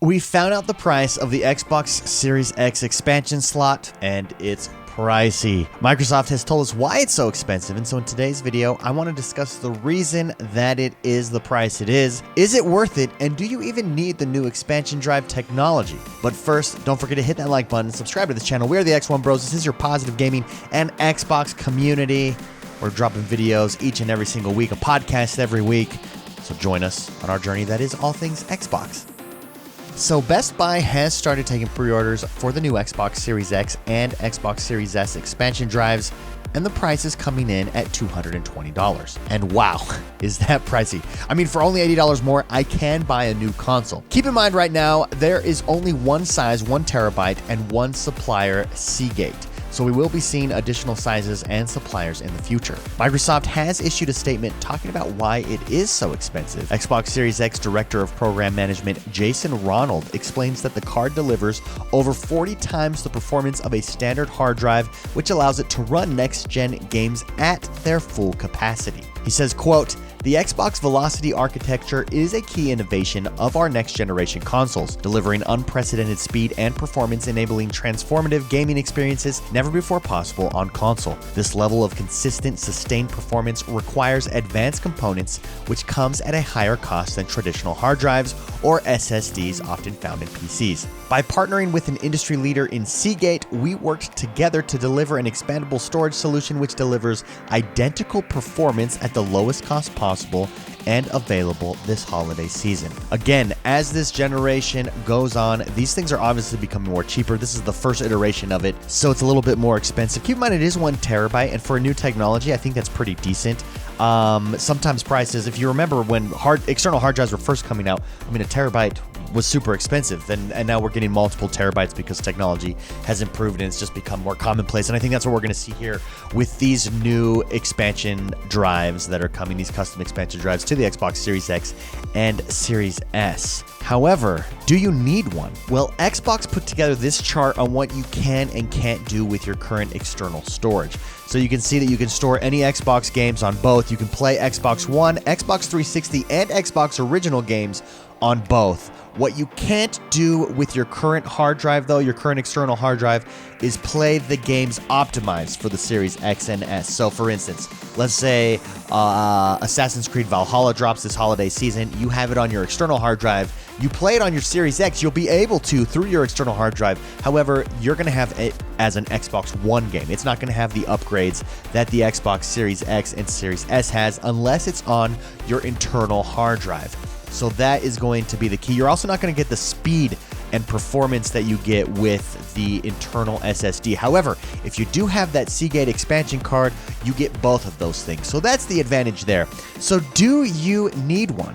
We found out the price of the Xbox Series X expansion slot, and it's pricey. Microsoft has told us why it's so expensive, and so in today's video, I want to discuss the reason that it is the price it is it worth it, and do you even need the new expansion drive technology? But first, don't forget to hit that like button and subscribe to this channel. We are the XoneBros. This is your positive gaming and Xbox community. We're dropping videos each and every single week, a podcast every week, so join us on our journey that is all things Xbox. So Best Buy has started taking pre-orders for the new Xbox Series X and Xbox Series S expansion drives, and the price is coming in at $220. And wow, is that pricey. I mean, for only $80 more, I can buy a new console. Keep in mind right now, there is only one size, 1 terabyte, and one supplier, Seagate. So we will be seeing additional sizes and suppliers in the future. Microsoft has issued a statement talking about why it is so expensive. Xbox Series X Director of Program Management Jason Ronald explains that the card delivers over 40 times the performance of a standard hard drive, which allows it to run next-gen games at their full capacity. He says, quote, "The Xbox Velocity architecture is a key innovation of our next-generation consoles, delivering unprecedented speed and performance, enabling transformative gaming experiences never before possible on console. This level of consistent, sustained performance requires advanced components, which comes at a higher cost than traditional hard drives or SSDs often found in PCs. By partnering with an industry leader in Seagate, we worked together to deliver an expandable storage solution which delivers identical performance at the lowest cost possible and available this holiday season." Again, as this generation goes on, these things are obviously becoming more cheaper. This is the first iteration of it, so it's a little bit more expensive. Keep in mind, it is 1 terabyte, and for a new technology, I think that's pretty decent. Sometimes prices, if you remember when external hard drives were first coming out, I mean, a terabyte was super expensive, and now we're getting multiple terabytes because technology has improved and it's just become more commonplace. And I think that's what we're going to see here with these new expansion drives that are coming, these custom expansion drives to the Xbox Series X and Series S. However, do you need one? Well, Xbox put together this chart on what you can and can't do with your current external storage. So you can see that you can store any Xbox games on both. You can play Xbox One, Xbox 360, and Xbox original games on both. What you can't do with your current hard drive, though, your current external hard drive, is play the games optimized for the Series X and S. So, for instance, let's say Assassin's Creed Valhalla drops this holiday season. You have it on your external hard drive. You play it on your Series X. You'll be able to through your external hard drive. However, you're going to have it as an Xbox One game. It's not going to have the upgrades that the Xbox Series X and Series S has unless it's on your internal hard drive. So that is going to be the key. You're also not going to get the speed and performance that you get with the internal SSD. However, if you do have that Seagate expansion card, you get both of those things. So that's the advantage there. So do you need one?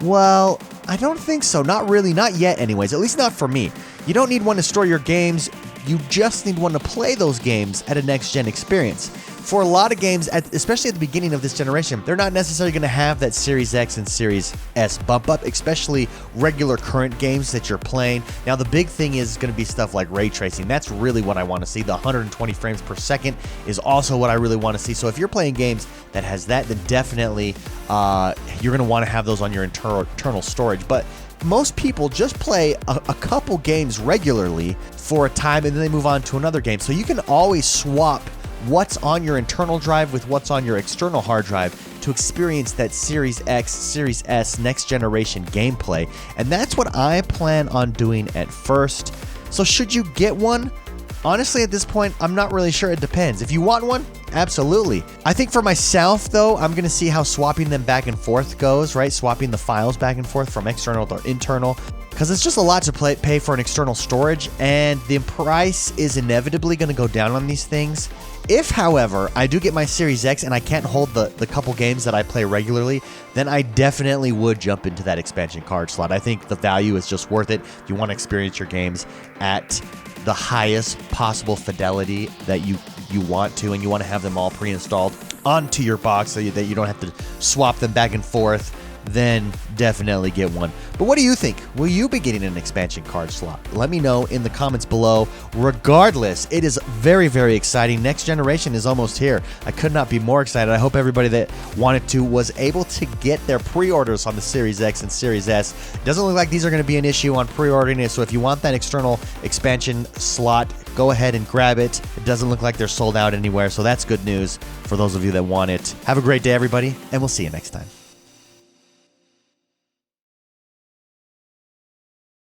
Well, I don't think so. Not really. Not yet anyways. At least not for me. You don't need one to store your games. You just need one to play those games at a next-gen experience. For a lot of games, especially at the beginning of this generation, they're not necessarily going to have that Series X and Series S bump up, especially regular current games that you're playing. Now, the big thing is going to be stuff like ray tracing. That's really what I want to see. The 120 frames per second is also what I really want to see. So if you're playing games that has that, then definitely you're going to want to have those on your internal storage. But most people just play a couple games regularly for a time, and then they move on to another game. So you can always swap what's on your internal drive with what's on your external hard drive to experience that Series X, Series S next generation gameplay. And that's what I plan on doing at first. So should you get one? Honestly, at this point, I'm not really sure. It depends. If you want one, absolutely. I think for myself, though, I'm going to see how swapping them back and forth goes, right? Swapping the files back and forth from external to internal, because it's just a lot to pay for an external storage, and the price is inevitably going to go down on these things. If, however, I do get my Series X and I can't hold the couple games that I play regularly, then I definitely would jump into that expansion card slot. I think the value is just worth it. If you want to experience your games at the highest possible fidelity that you want to, and you want to have them all pre-installed onto your box so that you don't have to swap them back and forth then definitely get one. But what do you think? Will you be getting an expansion card slot? Let me know in the comments below. Regardless, it is very, very exciting. Next generation is almost here. I could not be more excited. I hope everybody that wanted to was able to get their pre-orders on the Series X and Series S. It doesn't look like these are going to be an issue on pre-ordering it, so if you want that external expansion slot, go ahead and grab it. It doesn't look like they're sold out anywhere, so that's good news for those of you that want it. Have a great day, everybody, and we'll see you next time.